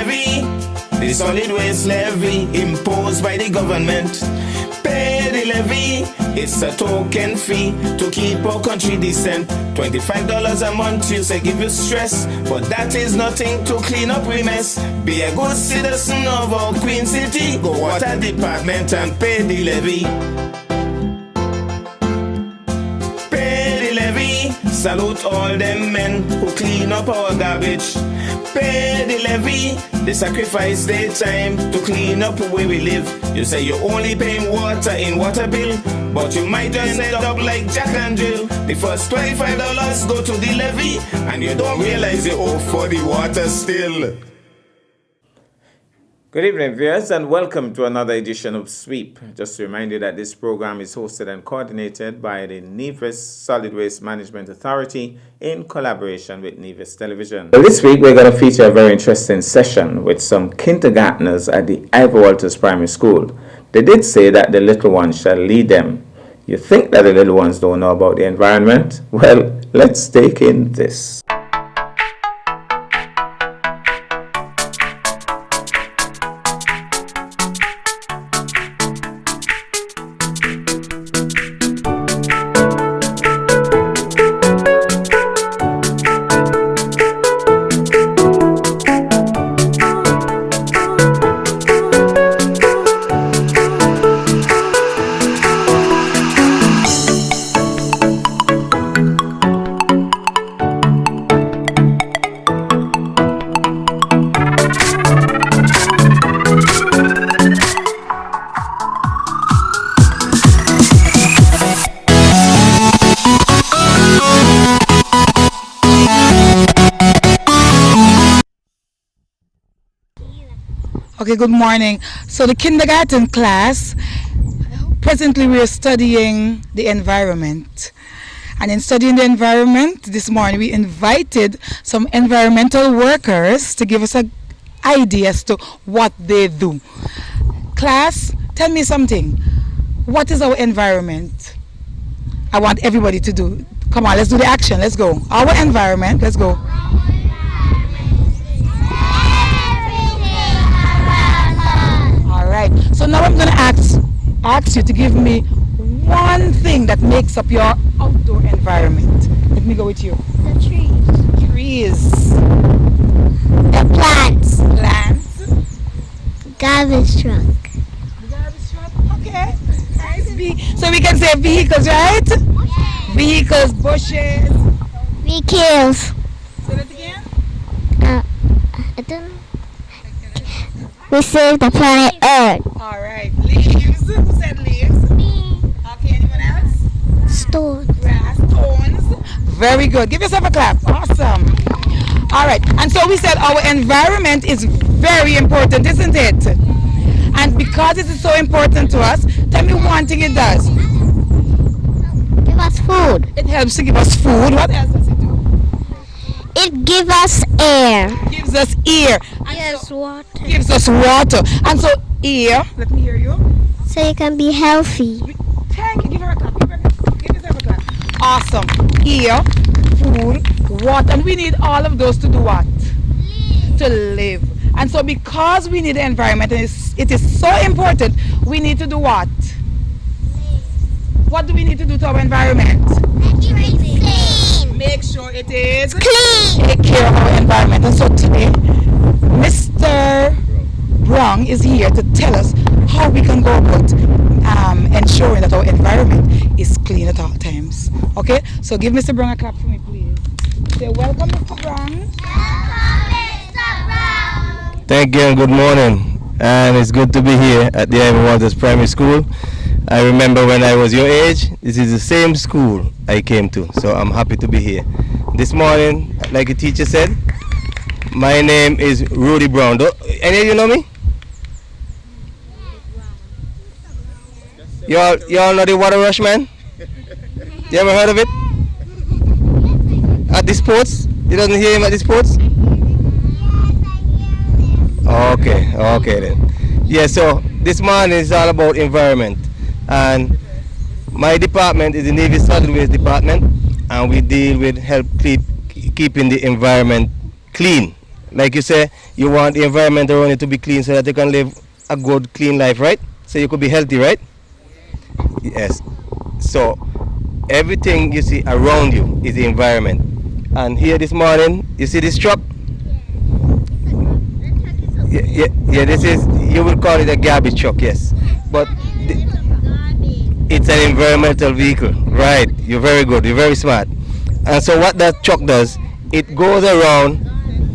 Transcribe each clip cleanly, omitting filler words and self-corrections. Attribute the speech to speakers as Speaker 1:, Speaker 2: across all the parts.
Speaker 1: levy, the solid waste levy imposed by the government. Pay the levy, it's a token fee to keep our country decent. $25 a month, you say give you stress, but that is nothing to clean up we mess. Be a good citizen of our Queen City, go water department and pay the levy. Pay the levy, salute all them men who clean up our garbage. Pay the levy, they sacrifice their time to clean up where we live. You say you're only paying water in water bill, but you might just end up like Jack and Jill. The first $25 go to the levy, and you don't realize you owe for the water still.
Speaker 2: Good evening, viewers, and welcome to another edition of S.W.E.E.P. Just to remind you that this program is hosted and coordinated by the Nevis Solid Waste Management Authority in collaboration with Nevis Television. Well, this week we're going to feature a very interesting session with some kindergartners at the Iwps Primary School. They did say that the little ones shall lead them. You think that the little ones don't know about the environment? Well, let's take in this.
Speaker 3: Okay, good morning. So the kindergarten class, presently we are studying the environment. And in studying the environment, this morning we invited some environmental workers to give us an idea as to what they do. Class, tell me something. What is our environment? I want everybody to do. Come on, let's do the action. Let's go. Our environment, let's go. Right. So now I'm going to ask you to give me one thing that makes up your outdoor environment. Let me go with you.
Speaker 4: The trees.
Speaker 3: Trees.
Speaker 4: The plants.
Speaker 3: Plants.
Speaker 4: Garbage truck.
Speaker 3: The garbage truck. Okay. Nice. So we can say vehicles, right?
Speaker 4: Yeah.
Speaker 3: Vehicles, bushes.
Speaker 4: Vehicles.
Speaker 3: Say that again.
Speaker 4: I don't know. We save the planet Earth.
Speaker 3: All right. Leaves. Who said leaves?
Speaker 4: Me.
Speaker 3: Okay. Anyone else?
Speaker 4: Stones.
Speaker 3: Grass, stones. Very good. Give yourself a clap. Awesome. All right. And so we said our environment is very important, isn't it? And because it is so important to us, tell me one thing it does.
Speaker 4: Give us food.
Speaker 3: It helps to give us food. What else does it do?
Speaker 4: It gives us air.
Speaker 3: Gives us air.
Speaker 4: Yes, water.
Speaker 3: Gives us water. And so air, let me hear you.
Speaker 4: So you can be healthy.
Speaker 3: Thank you. Give her a clap. Give yourself a clap. Awesome. Air, food, water. And we need all of those to do what? To live. And so because we need the environment and it is so important, we need to do what? What do we need to do to our environment? Make sure it is
Speaker 4: clean.
Speaker 3: Take care of our environment. And so today, Mr. Browne is here to tell us how we can go about ensuring that our environment is clean at all times. Okay? So give Mr. Browne a clap for me, please. Say welcome, Mr. Browne.
Speaker 5: Thank you and good morning. And it's good to be here at the Iwps Primary School. I remember when I was your age, this is the same school I came to, so I'm happy to be here. This morning, like the teacher said, my name is Rudy Browne. Any of you know me? You all know the Water Rush, man? You ever heard of it? At the sports? You doesn't hear him at the sports? Okay then. Yeah, so this morning is all about environment. And my department is the Nevis Solid Waste Department, and we deal with help keeping the environment clean, Like you say, you want the environment around you to be clean so that you can live a good, clean life, right? So you could be healthy, right? Yes. So everything you see around you is the environment. And here this morning, you see this truck? Yeah, this is, you will call it a garbage truck, yes. But it's an environmental vehicle, right? You're very good, you're very smart. And so what that truck does, it goes around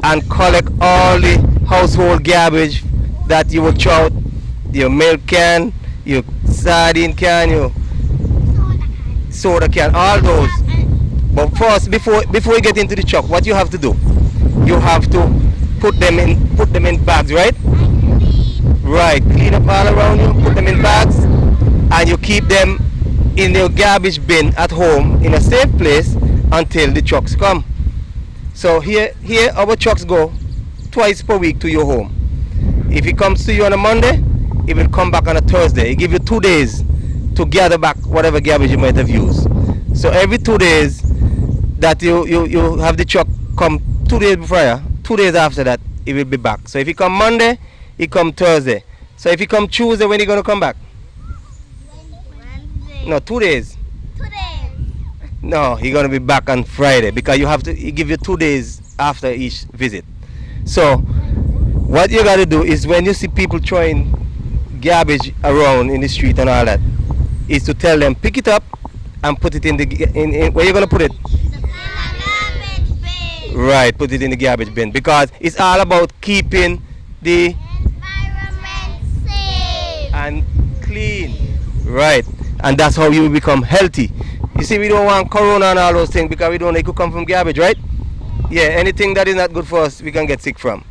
Speaker 5: and collect all the household garbage that you would throw out, your milk can, your sardine can, your soda can, all those. But first, before you get into the truck, what you have to do, you have to put them in bags, right? Right, clean up all around you, put them in bags, and you keep them in your garbage bin at home in a safe place until the trucks come. So here our trucks go twice per week to your home. If it comes to you on a Monday, it will come back on a Thursday. It gives you 2 days to gather back whatever garbage you might have used. So every 2 days that you have the truck come 2 days prior, 2 days after that, it will be back. So if you come Monday, it come Thursday. So if you come Tuesday, when are you going to come back? Wednesday. No, 2 days.
Speaker 4: 2 days.
Speaker 5: No, you're going to be back on Friday because you have to give you 2 days after each visit. So what you got to do is when you see people throwing garbage around in the street and all that, is to tell them pick it up and put it in where you going to put it? Right, put it in the garbage bin because it's all about keeping the
Speaker 4: environment safe
Speaker 5: and clean. Right, and that's how you will become healthy. You see, we don't want corona and all those things because we don't know it could come from garbage, right? Yeah, anything that is not good for us, we can get sick from.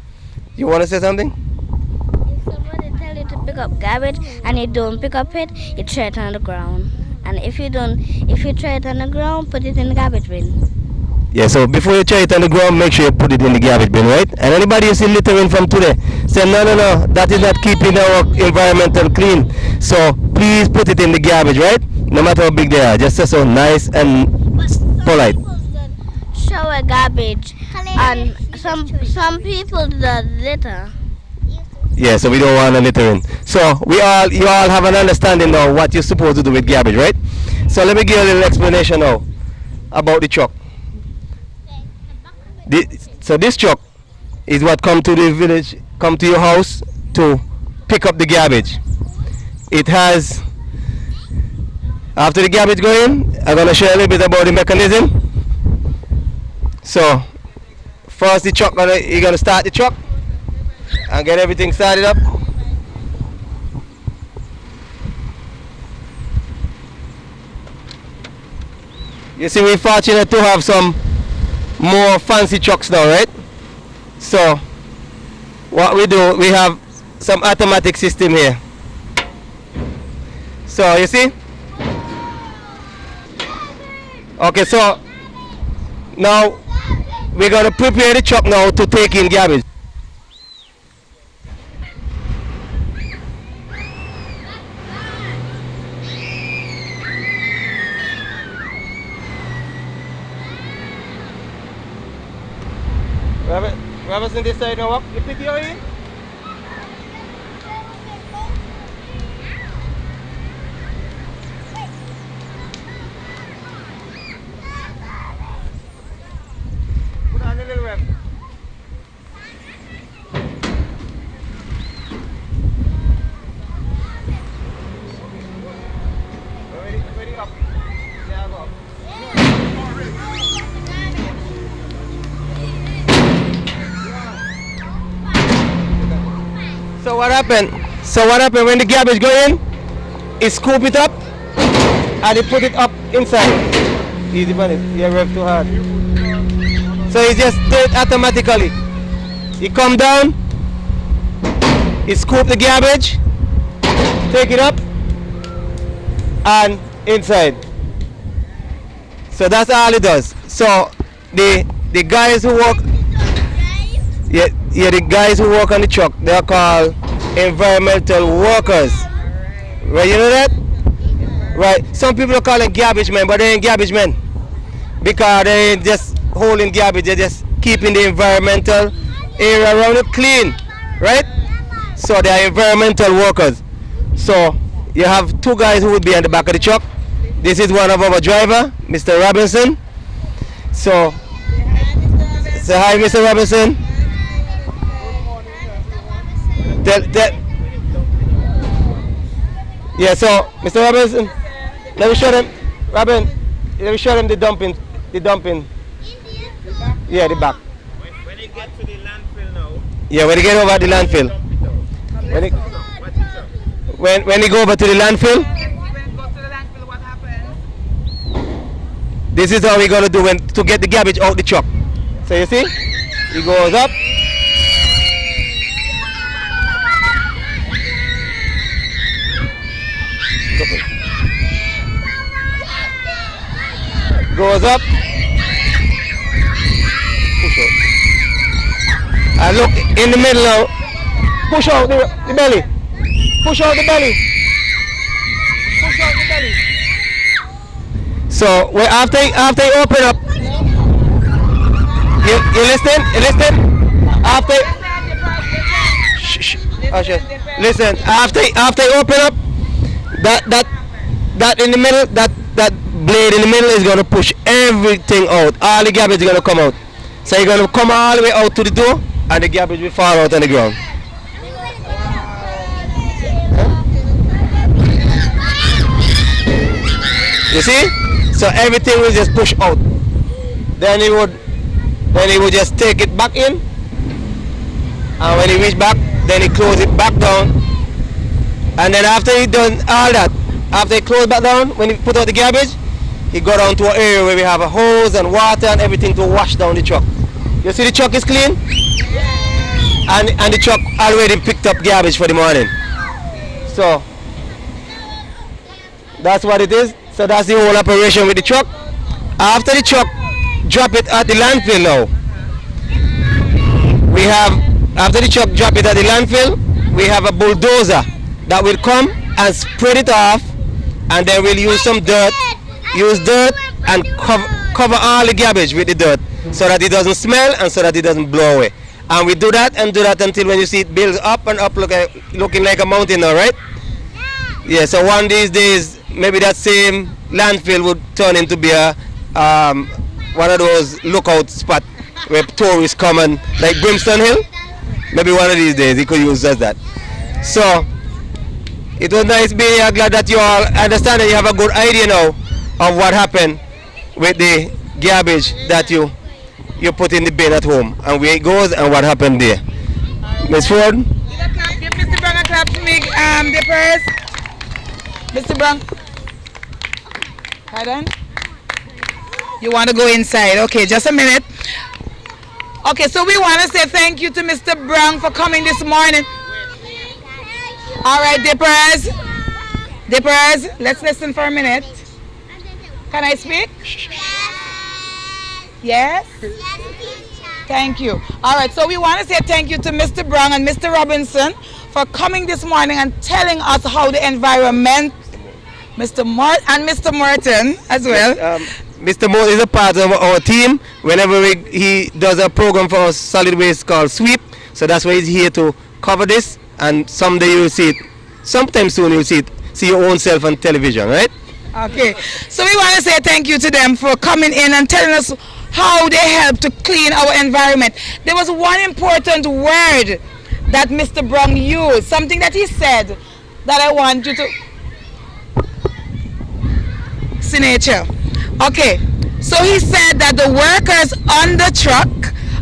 Speaker 5: You want to say something?
Speaker 4: If somebody tell you to pick up garbage and you don't pick up it, you throw it on the ground. And if you throw it on the ground, put it in the garbage bin.
Speaker 5: Yeah, so before you throw it on the ground, make sure you put it in the garbage bin, right? And anybody you see littering from today, say no, that is not keeping our environmental clean. So please put it in the garbage, right? No matter how big they are, just so nice and polite.
Speaker 4: Shower garbage, and some people do that litter.
Speaker 5: Yeah, so we don't want a littering. So you all have an understanding now what you're supposed to do with garbage, right? So let me give you a little explanation now about the truck. So this truck is what come to the village, come to your house to pick up the garbage. It has, after the garbage go in, I'm going to share a little bit about the mechanism. So first you're going to start the truck and get everything started up. You see, we're fortunate to have some more fancy trucks now, right? So what we do, we have some automatic system here. So you see? Okay, so now we're going to prepare the truck now to take in garbage. Whoever's in this side now, you pick your in? Put on a little rev. Ready up. There I go. So what happened? When the garbage go in, it scoop it up and it put it up inside. Easy bunny, you rev too hard. So it just do it automatically. It come down, it scoop the garbage, take it up and inside. So that's all it does. So the guys who work, the guys who work on the truck, they are called environmental workers. Right, you know that? Right. Some people call them garbage men, but they ain't garbage men because they ain't just holding garbage. They're just keeping the environmental area around it clean, right? So they are environmental workers. So you have two guys who will be on the back of the truck. This is one of our driver, Mr. Robinson. So say hi, Mr. Robinson. Yeah, so Mr. Robinson, let me show them, Robin, let me show them the dumping. Yeah, the back.
Speaker 2: When you get to the landfill now.
Speaker 5: Yeah, when you get over the landfill. When you go over to the landfill.
Speaker 3: What happens?
Speaker 5: This is how we're gonna do to get the garbage out the truck. So you see, he goes up. Goes up. Push out. And look in the middle now. Push out the belly. Push out the belly. Push out the belly. So after you open up, you listen. You listen. After. Shh. Listen. After you open up, that in the middle, that blade in the middle is gonna push everything out. All the garbage is gonna come out. So you're gonna come all the way out to the door, and the garbage will fall out on the ground. You see? So everything will just push out. Then he would just take it back in, and when he reach back, then he close it back down. And then after he done all that, after he close back down, when he put out the garbage, he go down to an area where we have a hose and water and everything to wash down the truck. You see the truck is clean? And the truck already picked up garbage for the morning. So that's what it is. So that's the whole operation with the truck. After the truck drop it at the landfill now, we have, after the truck drop it at the landfill, we have a bulldozer that will come and spread it off, and then we'll use some dirt, and cover all the garbage with the dirt so that it doesn't smell and so that it doesn't blow away. And we do that until when you see it builds up and up looking like a mountain now, right? Yeah, so one of these days maybe that same landfill would turn into be a one of those lookout spots where tourists come and, like Brimstone Hill. Maybe one of these days he could use that. So it was nice being here. Glad that you all understand and you have a good idea now of what happened with the garbage that you put in the bin at home and where it goes and what happened there. Ms. Forde?
Speaker 3: Give Mr. Browne a clap for me, the purse. Mr. Browne. Pardon? You want to go inside? Okay, just a minute. Okay, so we want to say thank you to Mr. Browne for coming this morning. All right, Dippers, let's listen for a minute. Can I speak? Yes? Thank you. All right, so we want to say thank you to Mr. Browne and Mr. Robinson for coming this morning and telling us how the environment, Mr. Morton as well.
Speaker 5: Mr. Morton is a part of our team. Whenever he does a program for our solid waste called S.W.E.E.P. So that's why he's here to cover this, and someday you'll see it. Sometime soon you'll see your own self on television, right?
Speaker 3: Okay, so we want to say thank you to them for coming in and telling us how they help to clean our environment. There was one important word that Mr. Browne used, something that he said that I want you to... Signature. Okay, so he said that the workers on the truck,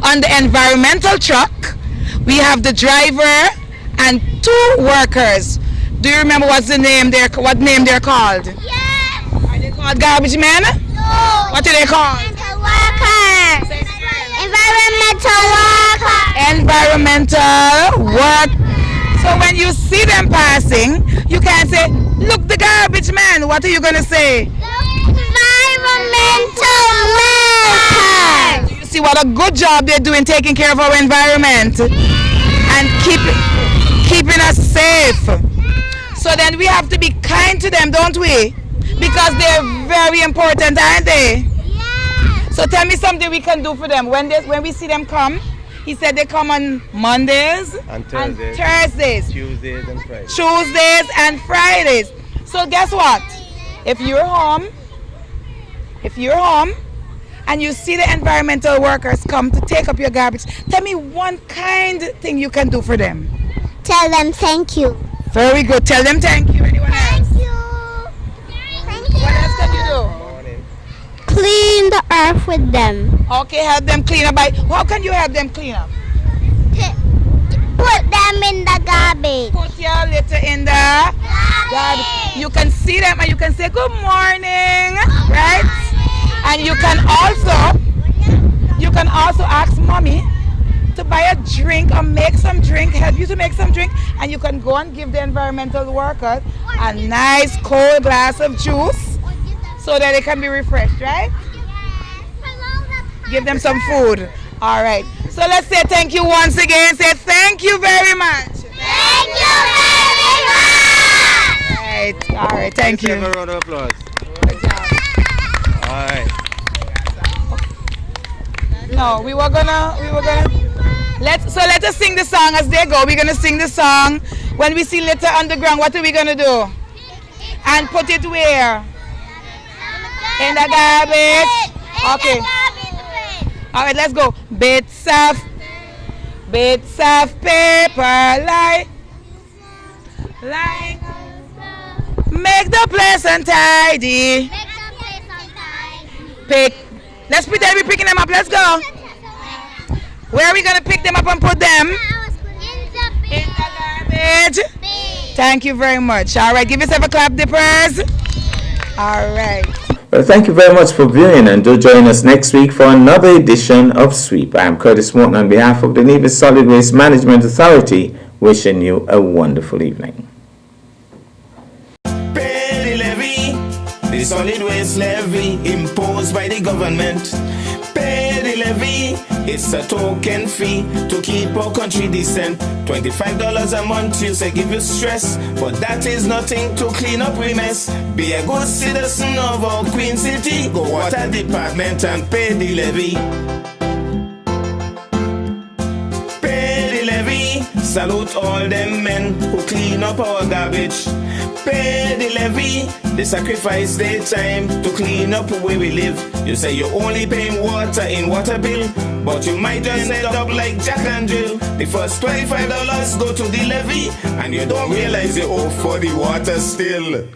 Speaker 3: on the environmental truck, we have the driver and 2 workers. Do you remember what name they're called?
Speaker 4: Yes.
Speaker 3: Are they called garbage men?
Speaker 4: No.
Speaker 3: What are they called?
Speaker 4: Environmental worker.
Speaker 3: Environmental work. So when you see them passing, you can say, look, the garbage man. What are you going to say?
Speaker 4: Environmental worker.
Speaker 3: You see what a good job they're doing taking care of our environment and keeping us safe. So then we have to be kind to them, don't we? Because they're very important, aren't they?
Speaker 4: Yeah.
Speaker 3: So tell me something we can do for them. When we see them come, He said they come on Mondays
Speaker 5: And Thursdays.
Speaker 3: Thursdays,
Speaker 5: Tuesdays and Fridays.
Speaker 3: Tuesdays and Fridays. So guess what? If you're home and you see the environmental workers come to take up your garbage, tell me one kind thing you can do for them.
Speaker 6: Tell them thank you.
Speaker 3: Very good. Tell them thank you. Anyone else?
Speaker 6: Thank you. Thank you.
Speaker 3: What else can you do?
Speaker 6: Clean the earth with them.
Speaker 3: Okay, help them clean up. How can you help them clean up?
Speaker 6: Put them in the garbage.
Speaker 3: Put your litter in the garbage. You can see them and you can say good morning, right? And you can also ask mommy to buy a drink or make some drink, help you to make some drink, and you can go and give the environmental workers a nice cold glass of juice so that they can be refreshed, right? Give them some food. All right. So let's say thank you once again. Say thank you very much.
Speaker 6: Thank you very much.
Speaker 3: All right. Thank you.
Speaker 5: Let's have a round of applause.
Speaker 3: Good job.
Speaker 5: All right.
Speaker 3: No, we were gonna let us sing the song as they go. We're gonna sing the song. When we see litter on the ground, what are we gonna do? And put it where? In the garbage. Okay. All right, let's go. Bits of paper like make the place untidy. Pick. Let's pretend we're picking them up. Let's go. Where are we gonna pick them up and put them? In the garbage. Thank you very much. All right, give yourself a clap, dippers. All right.
Speaker 2: Well, thank you very much for viewing, and do join us next week for another edition of Sweep. I am Curtis Morton on behalf of the Nevis Solid Waste Management Authority, wishing you a wonderful evening.
Speaker 1: Pay the levy, the solid waste levy imposed by the government. Pay the levy, it's a token fee to keep our country decent. $25 a month, you say give you stress, but that is nothing to clean up we mess. Be a good citizen of our Queen City, go water department and pay the levy. Pay the levy, salute all them men who clean up our garbage. Pay the levy, they sacrifice their time to clean up where we live. You say you're only paying water in water bill, but you might just end up like Jack and Jill. The first $25 go to the levy, and you don't realize you owe for the water still.